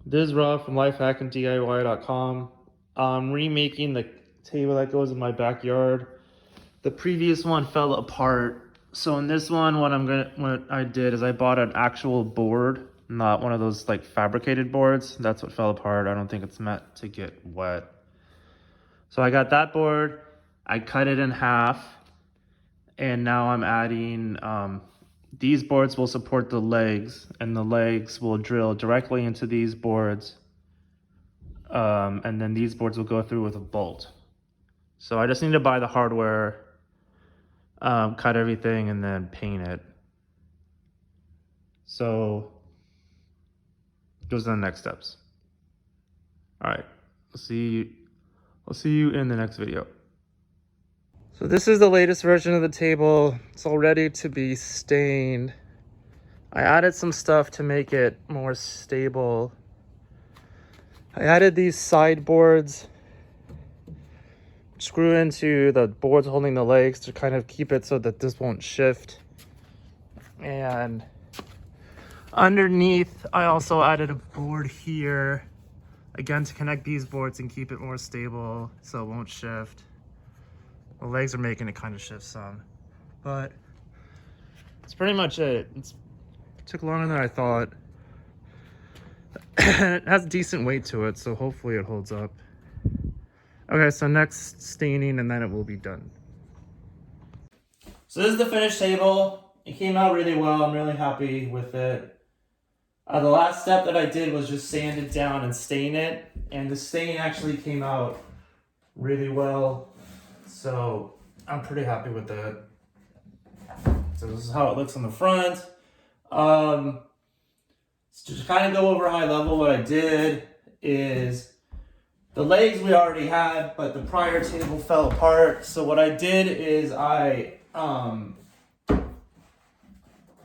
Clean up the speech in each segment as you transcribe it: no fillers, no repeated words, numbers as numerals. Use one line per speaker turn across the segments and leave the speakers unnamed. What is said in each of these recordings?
This is Rob from lifehackanddiy.com. I'm remaking the table that goes in my backyard. The previous one fell apart. So in this one, what I did is I bought an actual board, not one of those like fabricated boards. That's what fell apart. I don't think it's meant to get wet. So I got that board, I cut it in half, and now I'm adding these boards will support the legs, and the legs will drill directly into these boards. And then these boards will go through with a bolt. So I just need to buy the hardware, cut everything, and then paint it. So those are the next steps. All right, I'll see you in the next video. So this is the latest version of the table. It's all ready to be stained. I added some stuff to make it more stable. I added these sideboards, screw into the boards holding the legs to kind of keep it so that this won't shift. And underneath, I also added a board here, again, to connect these boards and keep it more stable so it won't shift. The legs are making it kind of shift some, but that's pretty much it. It took longer than I thought. It has decent weight to it, so hopefully it holds up. Okay, so next staining, and then it will be done. So this is the finished table. It came out really well. I'm really happy with it. The last step that I did was just sand it down and stain it, and the stain actually came out really well. So I'm pretty happy with that. So this is how it looks on the front. So to kind of go over high level, what I did is the legs we already had, but the prior table fell apart. So what I did is I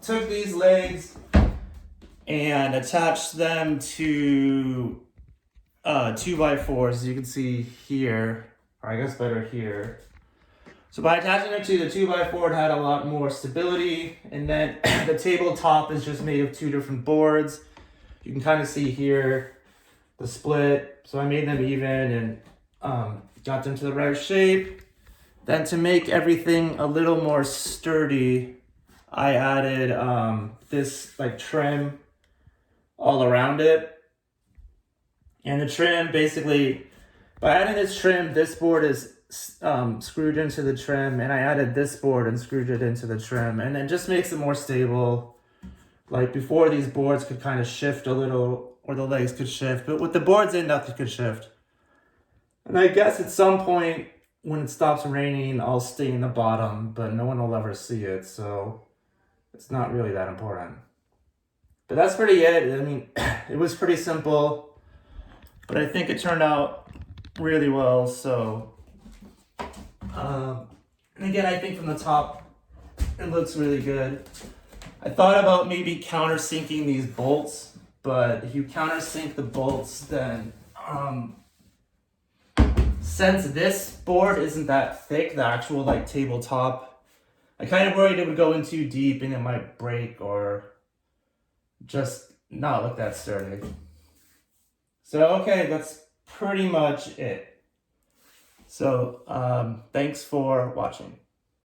took these legs and attached them to 2x4s, as you can see here, or I guess better here. So by attaching it to the 2x4, it had a lot more stability. And then the tabletop is just made of two different boards. You can kind of see here the split. So I made them even and got them to the right shape. Then to make everything a little more sturdy, I added this like trim all around it. And the trim, basically, by adding this trim, this board is screwed into the trim, and I added this board and screwed it into the trim, and it just makes it more stable. Like before, these boards could kind of shift a little, or the legs could shift, but with the boards in, nothing could shift. And I guess at some point when it stops raining, I'll stain the bottom, but no one will ever see it, so it's not really that important. But that's pretty it. I mean, it was pretty simple, but I think it turned out really well. So and again, I think from the top, it looks really good. I thought about maybe countersinking these bolts, but if you countersink the bolts, then since this board isn't that thick, the actual like tabletop, I kind of worried it would go in too deep and it might break or just not look that sturdy. So okay, that's pretty much it. So thanks for watching.